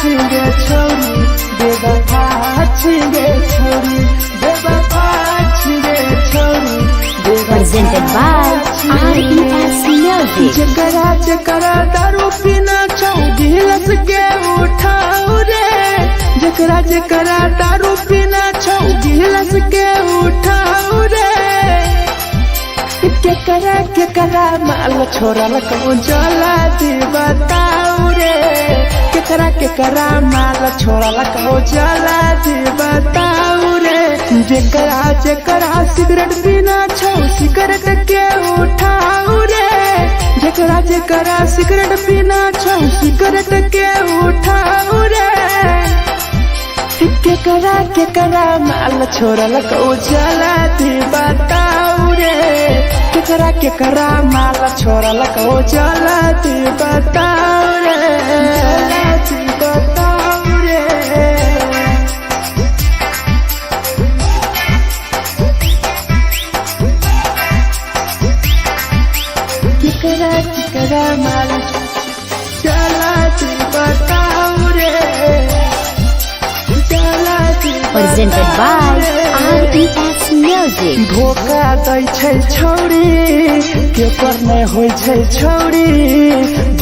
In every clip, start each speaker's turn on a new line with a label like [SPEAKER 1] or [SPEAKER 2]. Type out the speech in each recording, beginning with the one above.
[SPEAKER 1] छिगे छोरी बेवफा छिगे छोरी बेवफा छिगे छोरी
[SPEAKER 2] Presented by RES Music.
[SPEAKER 1] जकरा जकरा दारू पीना छौ गिलास के उठाओ रे जकरा जकरा दारू पीना छौ गिलास के उठाओ रे केकरा माल छोड़ल कहूँ जला दी बताओ रे केकरा माल छोड़ल कहूँ जला दी बताओ रे जकरा सिगरेट पीना छौ सिगरेट के उठाओ रे जकरा सिगरेट पीना छौ सिगरेट के उठाओ रे केकरा माल छोड़ल कहूँ जला दी बताओ रे केकरा माल छोड़ल कहूँ जला दी बताओ रे जला दी बताओ रे केकरा माल जला दी बताओ रे जला दी
[SPEAKER 2] Presented by RES Music.
[SPEAKER 1] धोखा दै छै छौरी केकर नहीं होय छै छौरी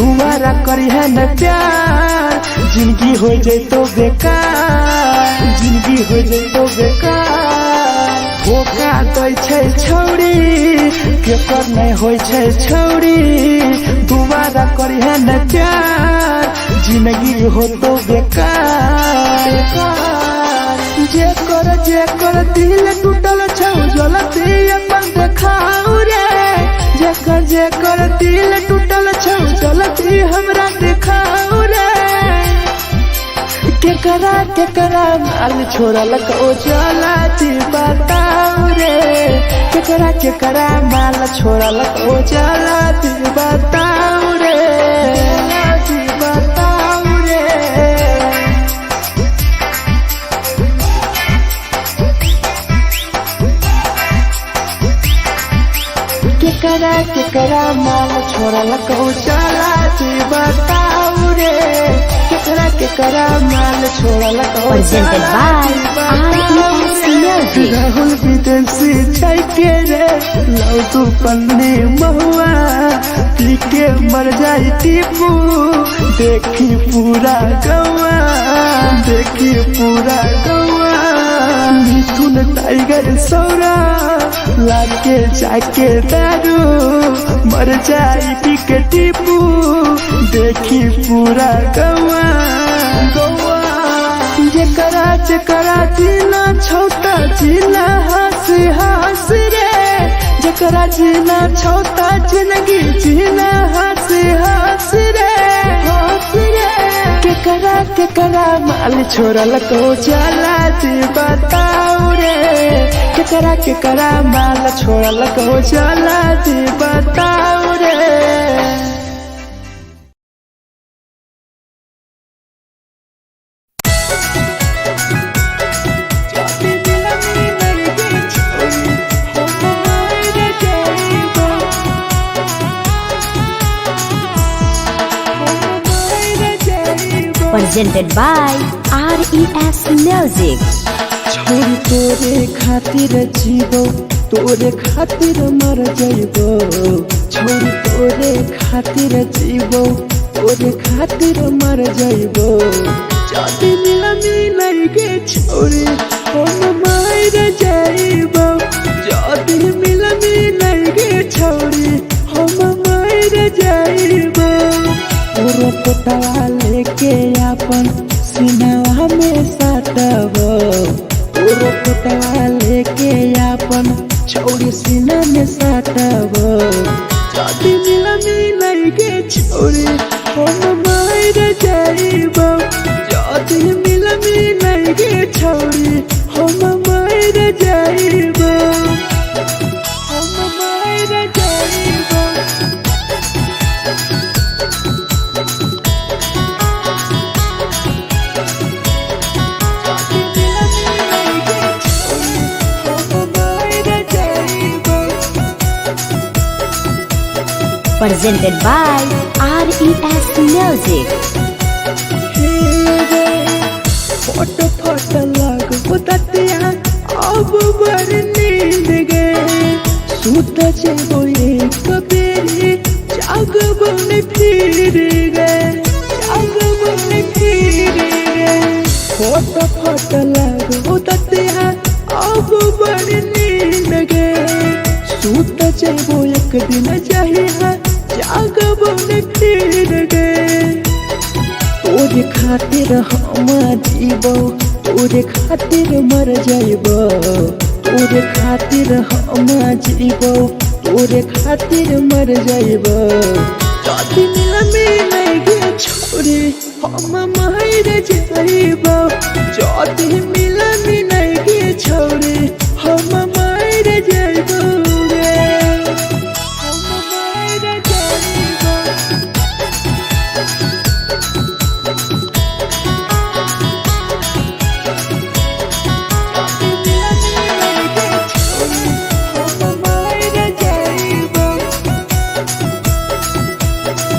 [SPEAKER 1] दुबारा करिहे न प्यार जिंदगी हो जैतो बेकार जिंदगी हो जैतो बेकार धोखा दै छै छौरी केकर नहीं होय छै छौरी दुबारा करिहे न प्यार जिंदगी हो तो बेकार जेकर दिल टूटल छौ जलती अपन देखाओ रे जेकर दिल टूटल छौ जलती हमरा देखाओ रे केकरा माल छोड़ल कहूँ जला दी बताओ रे केकरा माल छोड़ल कहूँ जला दी बताओ रे जला दी बताओ रे केकरा माल छोड़ल कहूँ जला दी बताओ रे केकरा माल छोड़ल कहूँ
[SPEAKER 2] Presented by RES Music.
[SPEAKER 1] Rahul विदेशी छै के रे लौ तू पन्नी महुआ पी के मर जाई टीपू देखी पूरा गौआ देखी पूरा गौआ मिथुन टाइगर सौरा लाके जाके दारू मर जाई पी के टीपू देखी पूरा गौआ जकरा जीना छोटा जीना हंसी हंसी रे जकरा जीना छोटा जिंदगी जीना हंसी हंसी रे हंसी रे केकरा माल छोड़ल कहूँ जला दी बताओ रे केकरा माल छोड़ल कहूँ जला दी बताओ रे
[SPEAKER 2] Presented by RES Music.
[SPEAKER 1] छोरी तोरे खातिर जीवो तोरे खातिर मर जइबो छोरी तोरे खातिर जीवो तोरे खातिर मर जइबो जदी मिलनी गे छोरी हम मर जइबो जदी मिलनी गे छोरी हम मर जइबो तोरो पोटवा लेके अपन सीनावा में सटबो तोरो पोटवा लेके अपन छौरी सीना में सटबो जदी मिलनी गे छोरी हम मर जइबो जदी मिलनी गे छोरी हम मर जइबो हम मर जइबो
[SPEAKER 2] Presented by RES Music.
[SPEAKER 1] हे जेबो एक बेरी जागबन फिर गए जागबन फिर गए फोट फोट लगो दतिया अब बड़ नींद गए सूत जेबो एक दिन जहिया जागबन फिर गए तोरे खातिर हम जीबो तोरे खातिर मर जाइबो तोरे खातिर हम जीबो तोरे खातिर मर जाइबो जदि मिलगे छोरे हम मर जाइबो जदि मिलगे छोरे हम मर जाइबो हम मर जाइबो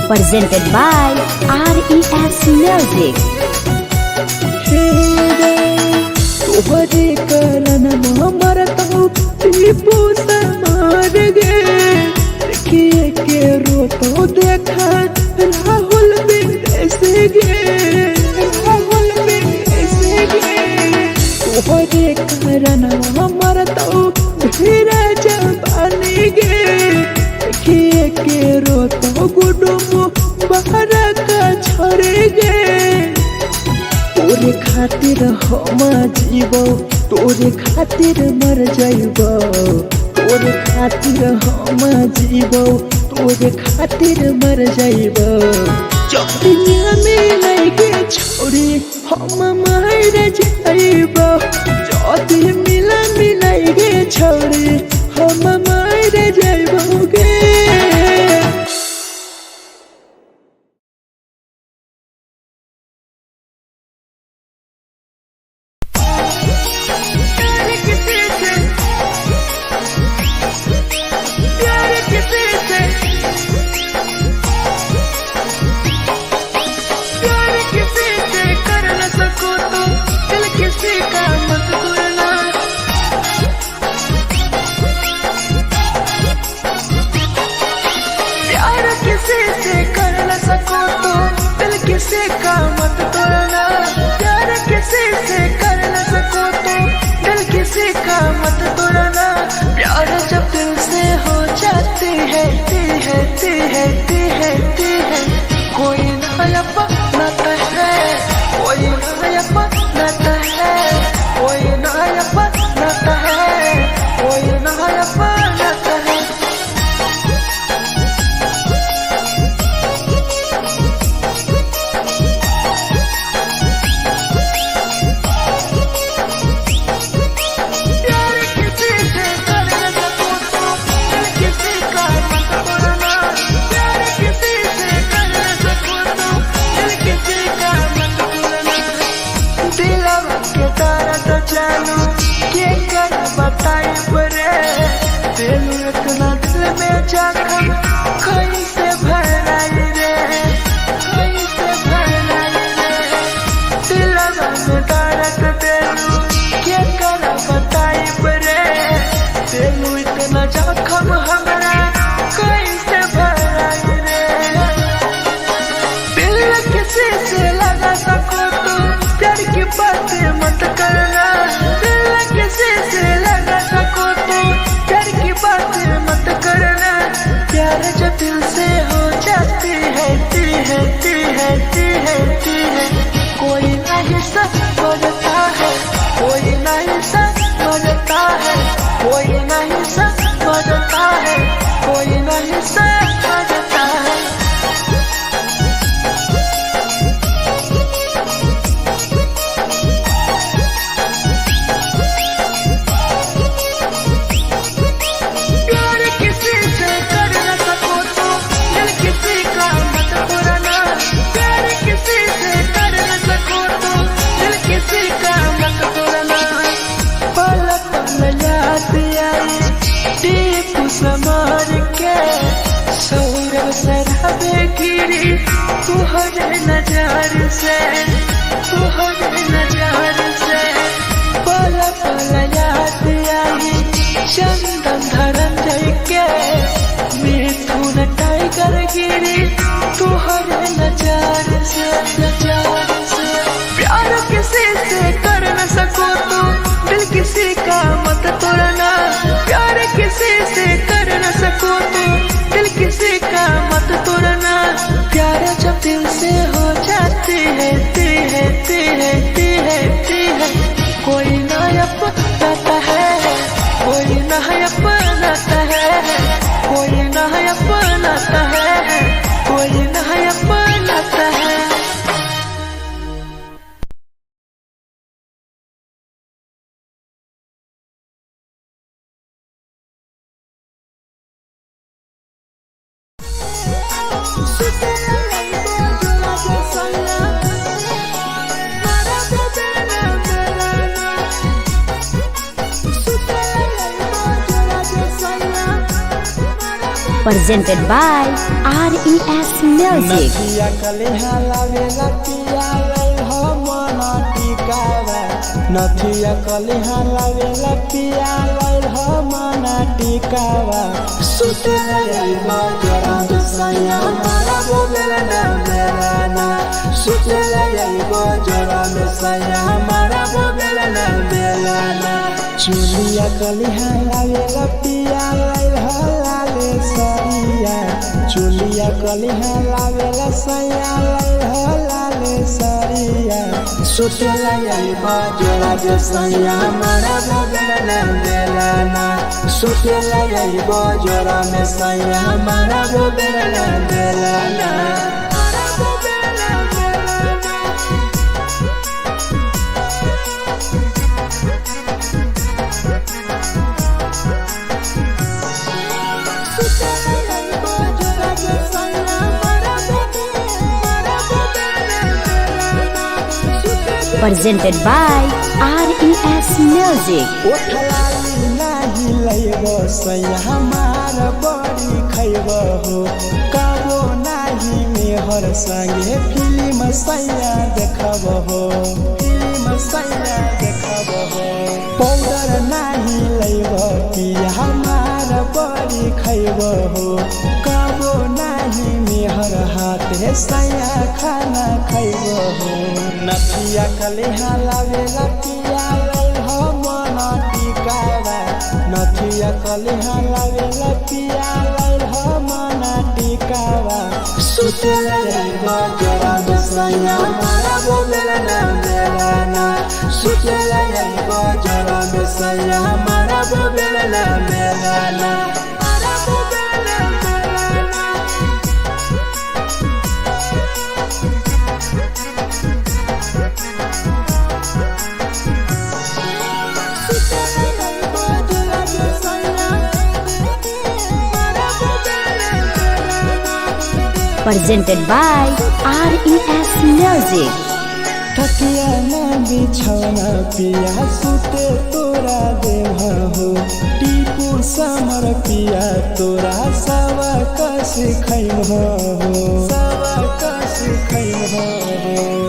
[SPEAKER 2] Presented by RES Music.
[SPEAKER 1] तोहरे कारण मरत हूँ टीपू समार गे देखिए के रोतो देखा राहुल विदेश गे राहुल विदेश गे तोहरे कारण मरत हूँ धीरे जवानी गे देखिए के रोतो गुडुमो बाहर का छोड़े गे तोरे खातिर हम जीबो तोरे खातिर मर जाइबो तोरे खातिर हम जीबो तोरे खातिर मर जाइबो जदि मिलगे छोरे हम मर जाइबो जदि मिलगे छोरे हम मर जाइबो गे किसी का मत तोड़ना प्यार किसी से कर न सको तो दिल किसी का मत तोड़ना प्यार जब दिल से हो जाती है कोई नया बनाता है कोई नया बनाता है कोई नया बनाता है कोई नया बनाता है इतना दिल में जख्म कैसे भराई रे कैसे भराई रे दिलवा में दर्द देलू क्या कर बताई रे देलू इतना जख्म हमरा कैसे भराई रे दिल किसी से लगा सको तो प्यार की बातें मत करना दिल किसी से लगा सको तो प्यार की बातें मत करना प्यार जब दिल से हो जाती है कोई नहीं समझता है कोई नहीं समझता है कोई नहीं समझता है कोई नहीं समझता है समार के सौरभ सरहबे गिरी तुहरे नजर से पल पल याद आई चंदन धरम जय के जिगर गिरी तुहरे नजर से प्यार किसी से कर न सको तो दिल किसी का मत तोड़ना प्यार किसी से कर न सको तो दिल किसी का मत तोड़ना प्यार जब दिल से हो जाती है कोई ना अपनाता है कोई ना अपनाता है कोई ना अपनाता है कोई ना अपनाता है।
[SPEAKER 2] Presented by RES Music.
[SPEAKER 1] नथिया कलिहा लावेला पिया लैल हो मना टिकावा सुते लैल जरा सैया मारा बोलेला ना मेरा ना सुते लैल जरा सैया मारा बोलेला ना मेरा ना चुलिया कलिहा लावेला पिया लैल हो लाले सरिया चुलिया कलिहा लावेला सैया लैल हो लाले सरिया सुते लैल जरा सैया मारा बोलेला ना सुते लैल जरा सैया मारा बोलेला ना
[SPEAKER 2] Presented by RES Music.
[SPEAKER 1] नहीं लैबो सैया हमारा बड़ी खैबो हो कबो नहीं मेहर संगे फिल्म सैया देखबो हो पाउडर नहीं लैबो पिया हमारा बड़ी खैबो हो कबो नहीं मेहर हाथे सैया खाना खैबो हो नथिया कलिहा लावेला पिया लैल हो मना टिकावा नथिया कलिहा लावेला पिया लैल हो मना टिकावा सुते लैल जरा सैया मारा बोलेला ना मेरा ना सुते लैल जरा सैया मारा बोलेला ना मेरा ना
[SPEAKER 2] Presented by RES Music.
[SPEAKER 1] तकिया ना बिछौना पिया सुते तोरा देह हो टीपू समर पिया तोरा सवा कस खैम हो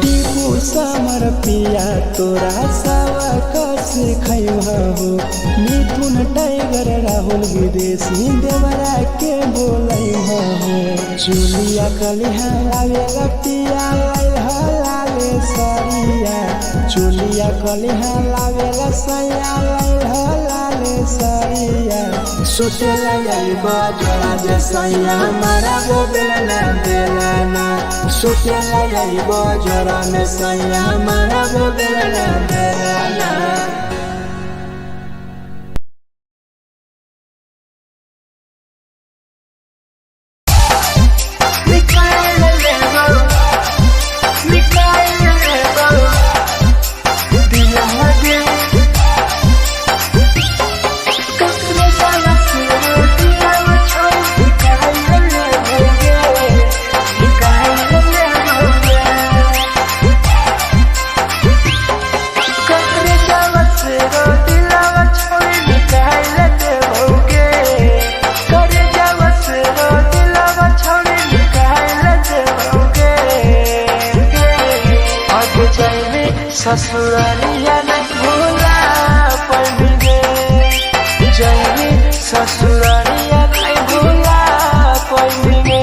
[SPEAKER 1] टीपू समर पिया तोरा सवा कस खैम हो मिथुन टाइगर राहुल विदेशी देवरा के बोलै हो चुलिया कलिहा लावेला पिया लैल हो लाले सरिया चुलिया कलिहा लावेला सैया लैल हो लाले सरिया सुते लैल जरा सैया मारा बोलेला ना सुते लैल जरा सैया मारा बोलेला ना ससुरालिया नहीं भूला पड़ेंगे जैनी ससुरालिया नहीं भूला पड़ेंगे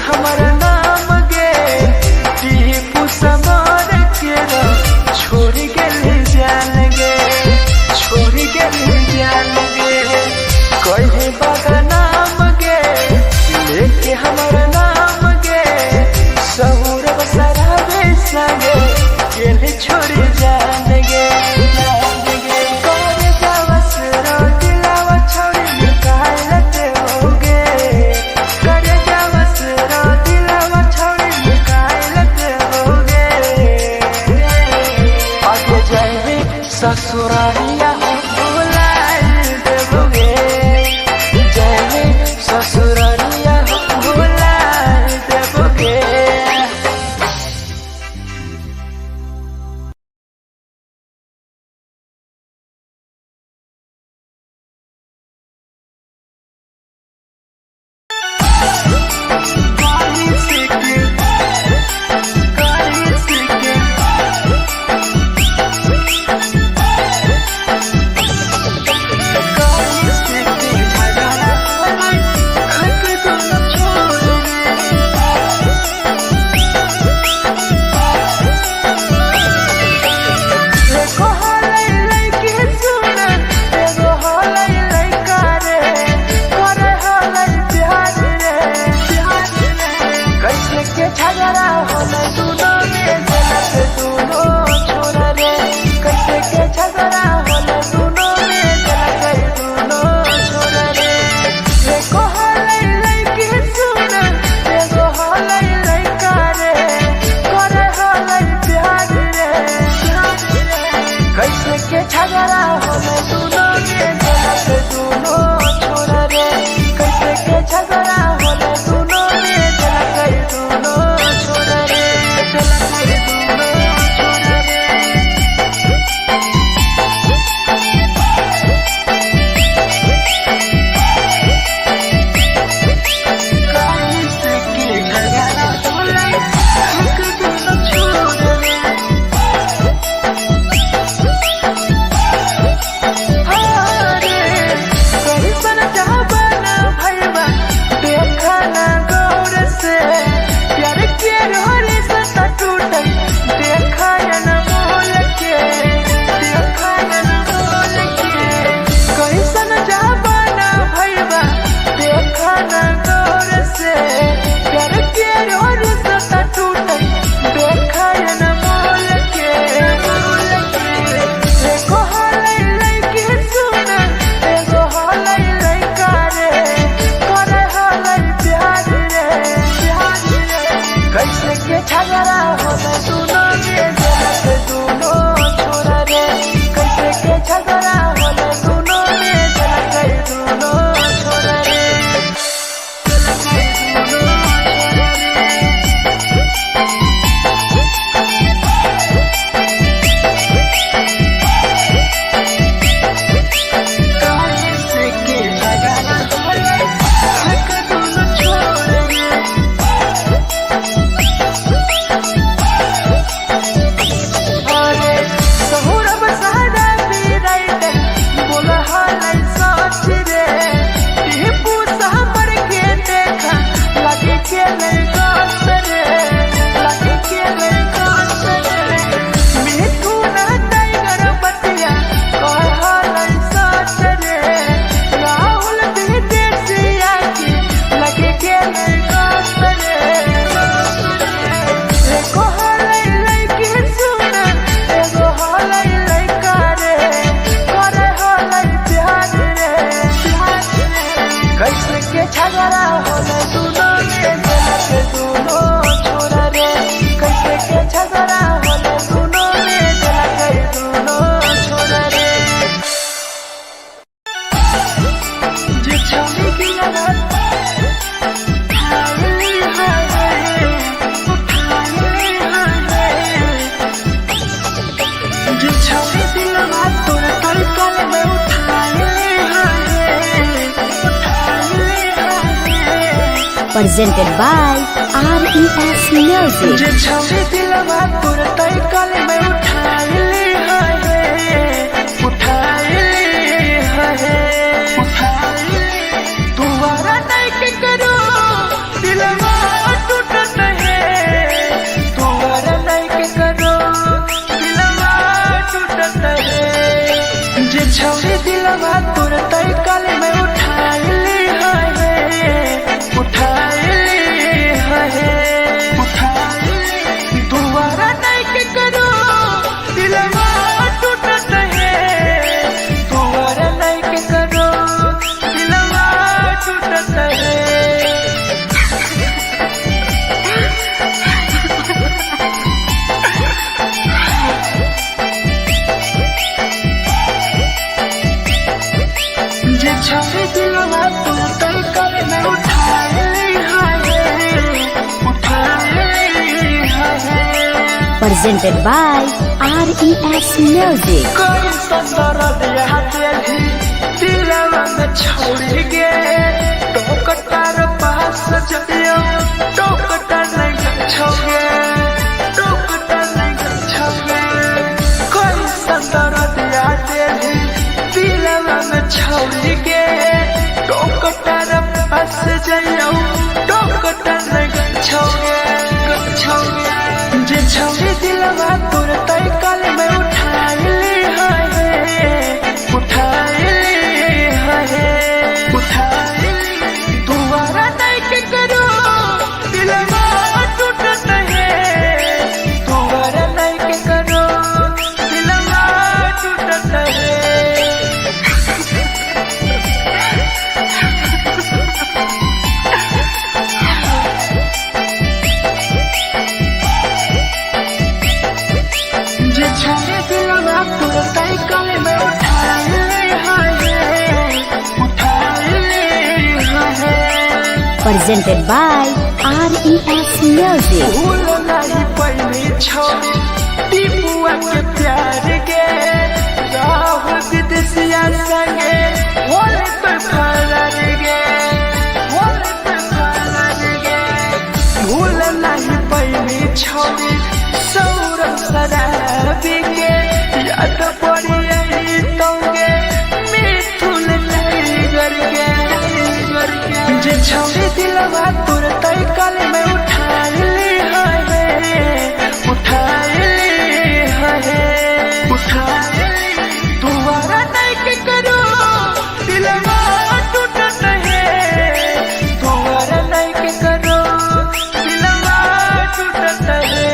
[SPEAKER 1] हमारा नाम गे टीपू समार के छोड़ गेली जान गे छोड़ गेली जान गे कहे बागा नाम गे लेके हमारा नाम गे सहूर बसरा बेसगे गेली छोड़ी जान गे करे जावस रो दिलावा छोड़ी निकाल दे होगे करे जावस रो दिलावा छोड़ी निकाल दे होगे आगे जाए ससुरालिया भुलाए देबोगे जाए ससुरालिया भुलाए देबोगे।
[SPEAKER 2] Presented by RES Music.
[SPEAKER 1] जे छौरी दिलवा तोर तई कल में उठाई है तुम्हारा नहीं के करो दिलवा
[SPEAKER 2] Presented by RES Music.
[SPEAKER 1] कोई संदर दिया तेरी दिलवा में छोड़ के टोकटार पास जइयो टोकटार नहीं छोगे टोकटार नहीं छोगे कोई संदर दिया तेरी दिलवा में छोड़ के टोकटार पास जइयो टोकटार नहीं छोगे छोगे जे छोड़ी दिलवा तोर तय कल में उठाई दोबारा नहीं के करो दिलवा टूटत है दोबारा नहीं के करो दिलवा टूटत है छोड़े दिलवा तोर तय कल में उठाई
[SPEAKER 2] Presented by RES Music.
[SPEAKER 1] भूल नहीं पहली छोड़ी टीपुआ के प्यार के राहुल विदेशिया संगे होले पे फरार गे होले पे फरार गे भूल नहीं पहली छोड़ी सौरभ शराबी के याद पड़ी आई तोगे मिथुन टाइगर के जे छोड़ी दिलवा तोर तय कल में उठाई दोबारा नहीं के करो दिलवा टूटत है दोबारा नहीं के करो दिलवा टूटत है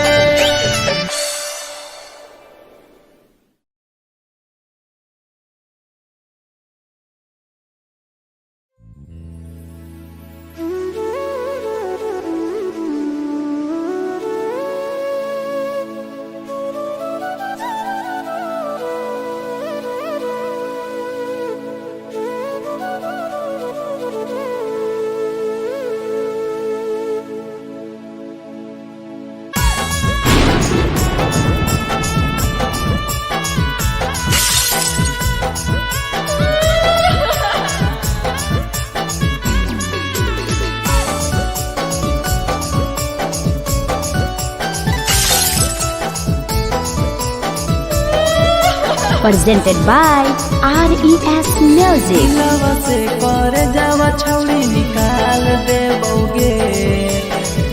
[SPEAKER 2] Presented by RES Music.
[SPEAKER 1] दिलवा से कर जावा छौड़ी निकाल देबोगे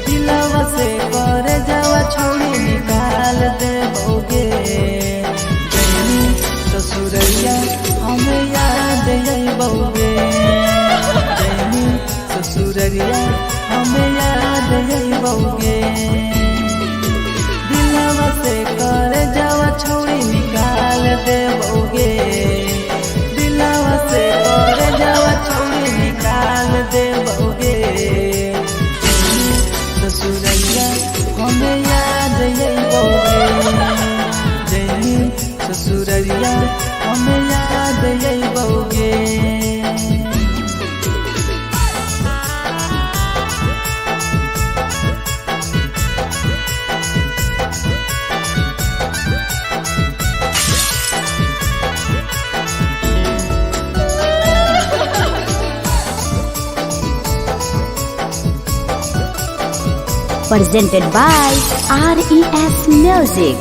[SPEAKER 1] दिलवा से कर जावा छौड़ी निकाल देबोगे जैनी ससुरैया हमें याद अइबोगे जैनी ससुरैया हमें याद अइबोगे दिलवा से कर जावा छौड़ी निकाल देबोगे दिलवा से कर जावा छौड़ी निकाल देबोगे ससुरैया हमें याद अइबोगे जैनी ससुरैया हमें याद अइबोगे
[SPEAKER 2] Presented by RES Music.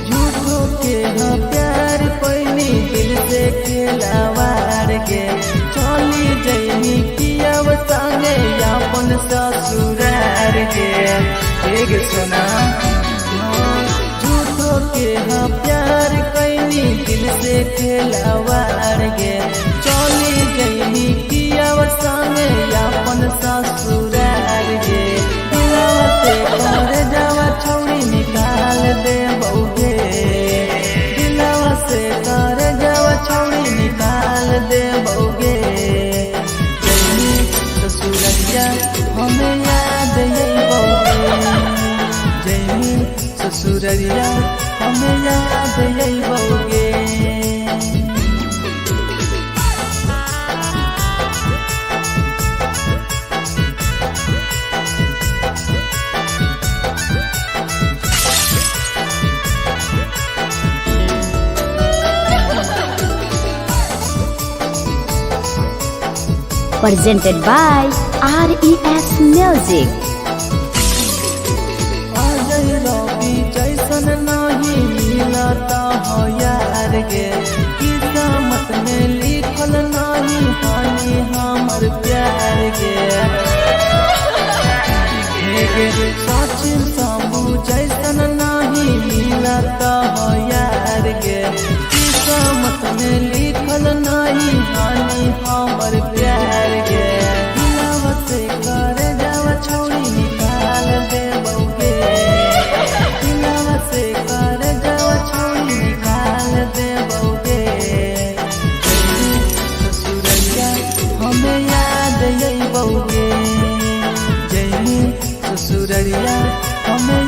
[SPEAKER 1] झूठो के हाँ प्यार पैनी दिल से खिलावार के चली जैनी कियाव संगे अपन ससुरार के एक सुना झूठो के हाँ प्यार कैनी दिल से खिलावार के चली जैनी कियाव संगे अपन ससुरार के कर जावा छौड़ी निकाल देबोगे दिलवा से कर जावा छौड़ी निकाल देबोगे जैनी ससुरैया हमें याद अइबोगे जैनी ससुरैया हमें याद अइबोगे
[SPEAKER 2] presented by RES Music.
[SPEAKER 1] जैसन नहीं मिलता हो यार गे, किस्मत में लिखल नहीं हानि हमर प्यार गे। सचिन शंभू जैसन नहीं मिलता हो यार गे, किस्मत में लिखल नहीं हानि हमर प्यार गे। दिलवा से कर जावा छोड़ी निकाल दे बउगे, दिलवा से कर जावा छोड़ी निकाल दे बउगे। ससुरैया हमें याद आई बउगे, जैनी ससुरैया हमें